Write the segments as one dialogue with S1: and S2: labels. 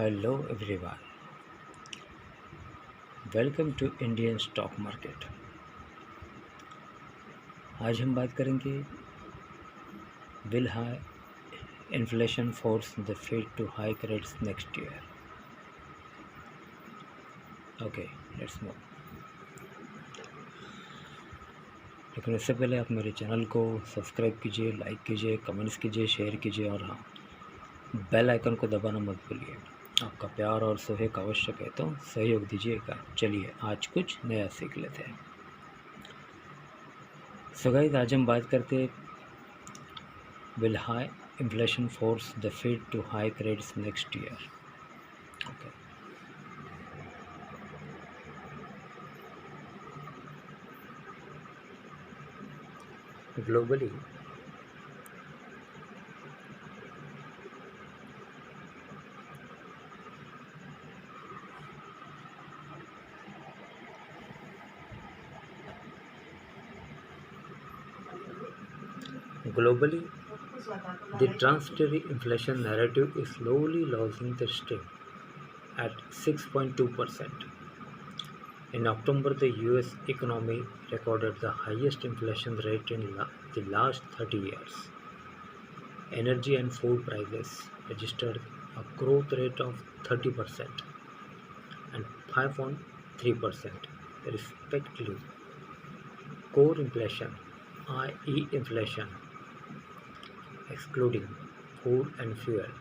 S1: Hello everyone, welcome to Indian stock market. आज हम बात करेंगे will high inflation force the Fed to hike rates next year. Okay, let's move. लेकिन इससे पहले आप मेरे चैनल को सब्सक्राइब कीजिए, लाइक कीजिए, कमेंट्स कीजिए, शेयर कीजिए और हाँ, बेल आइकन को दबाना मत भूलिए। आपका प्यार और सहयोग आवश्यक है, तो सहयोग दीजिएगा। चलिए आज कुछ नया सीख लेते हैं। सो गाइस, आज हम बात करते will high inflation force the Fed to hike rates next year? Okay. Globally, globally, the transitory inflation narrative is slowly losing the steam at 6.2%. In October, the US economy recorded the highest inflation rate in the last 30 years. Energy and food prices registered a growth rate of 30% and 5.3% respectively. Core inflation, i.e. inflation, excluding food and fuel,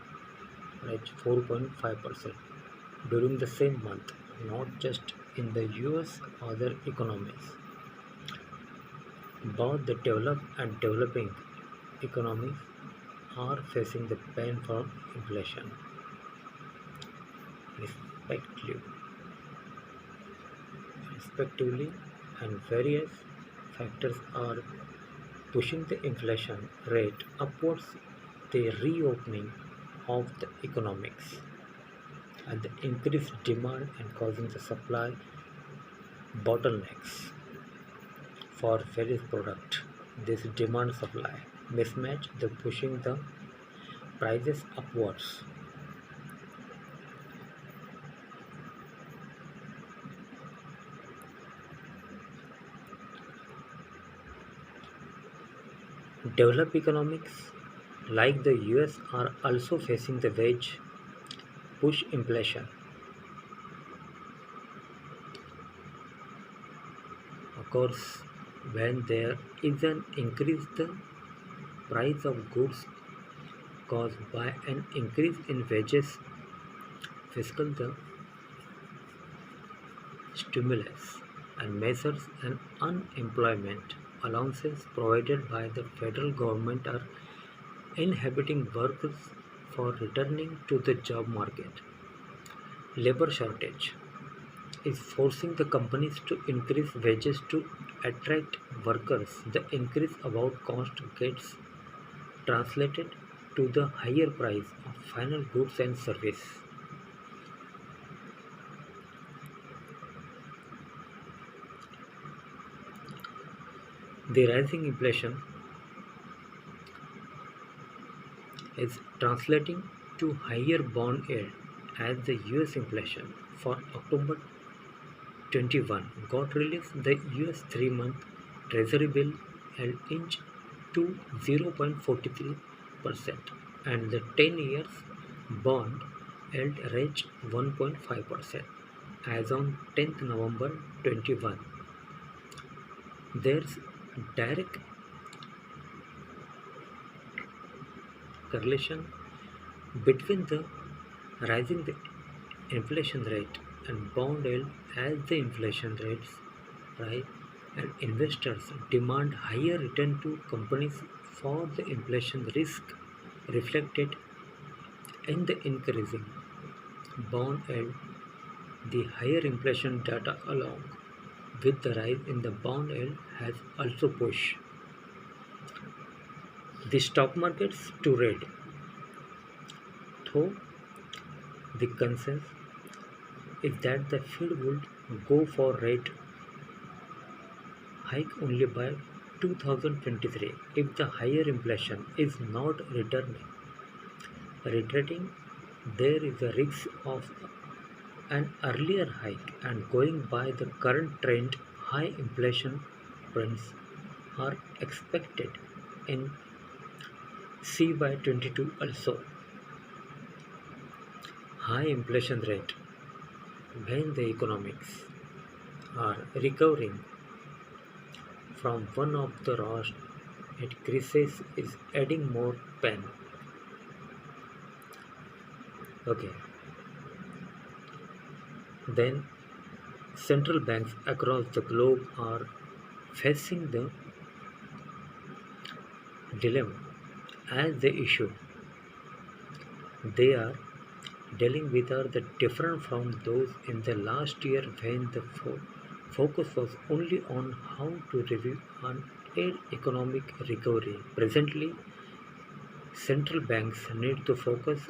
S1: reached 4.5% during the same month, not just in the US, other economies. Both the developed and developing economies are facing the pain from inflation, respectively, and various factors are pushing the inflation rate upwards. The reopening of the economics and the increased demand and causing the supply bottlenecks for various products. This demand supply mismatch the pushing the prices upwards. Developed economics like the US are also facing the wage push inflation. Of course, when there is an increase the price of goods caused by an increase in wages, fiscal the stimulus and measures and unemployment allowances provided by the federal government are inhibiting workers for returning to the job market. Labor shortage is forcing the companies to increase wages to attract workers. The increase about cost gets translated to the higher price of final goods and service. The rising inflation is translating to higher bond yield as the US inflation for October 21 got released. The US 3-month Treasury bill held inch to 0.43% and the 10 years bond held reached 1.5% as on 10th November 21. There's direct correlation between the rising the inflation rate and bond yield. As the inflation rates rise and investors demand higher return to companies for the inflation risk reflected in the increasing bond yield. The higher inflation data along with the rise in the bond yield has also pushed the stock markets to red. Though the consensus is that the Fed would go for rate hike only by 2023 if the higher inflation is not retreating there is a risk of an earlier hike, and going by the current trend, high inflation trends are expected in CY22 also. High inflation rate when the economics are recovering from one of the worst it crisis is adding more pain. Okay, then central banks across the globe are facing the dilemma as the issue they are dealing with are the different from those in the last year when the focus was only on how to review and aid economic recovery. Presently, central banks need to focus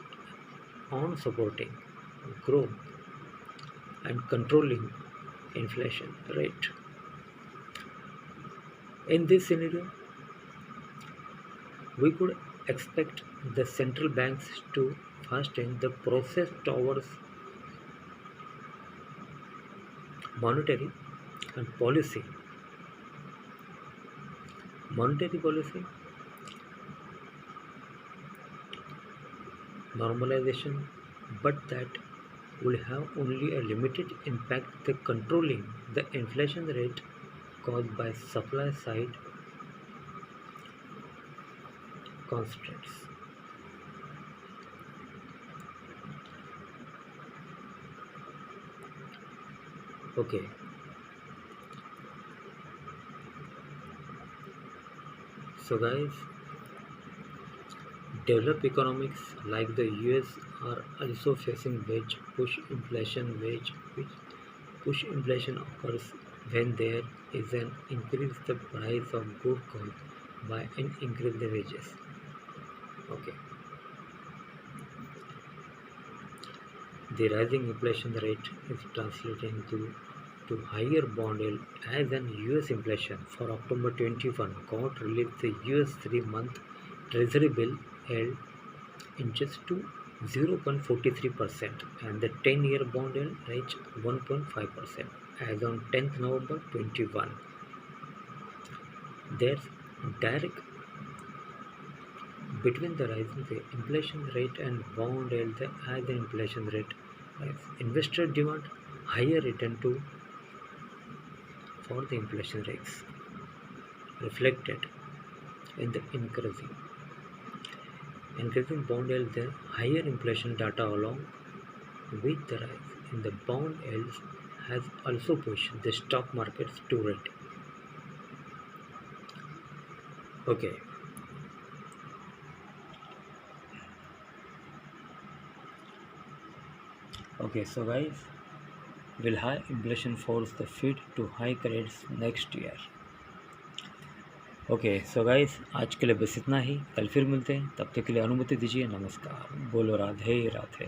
S1: on supporting growth and controlling inflation rate. In this scenario, we could expect the central banks to hasten the process towards monetary and monetary policy normalization, but that will have only a limited impact the controlling the inflation rate caused by supply side constraints. Okay, so guys, developed economies like the US are also facing wage push inflation. Wage which push inflation occurs when there is an increase the price of good caused by an increase the wages. Okay, the rising inflation rate is translating to higher bond yield as an US inflation for October 21 got released the US 3-month Treasury bill held inches to 0.43% and the 10-year bond yield reached 1.5% as on 10th November 21. There's direct between the rising the inflation rate and bond yield as the inflation rate rise. Investor demand higher return to for the inflation rates reflected in the increasing bond yield. The higher inflation data along with the rise in the bond yields has also pushed the stock markets to rate. Okay, so guys, will high inflation force the Fed to hike rates next year? Okay so guys, आज के लिए बस इतना ही। कल फिर मिलते हैं, तब तक के लिए अनुमति दीजिए। नमस्कार। बोलो राधे राधे।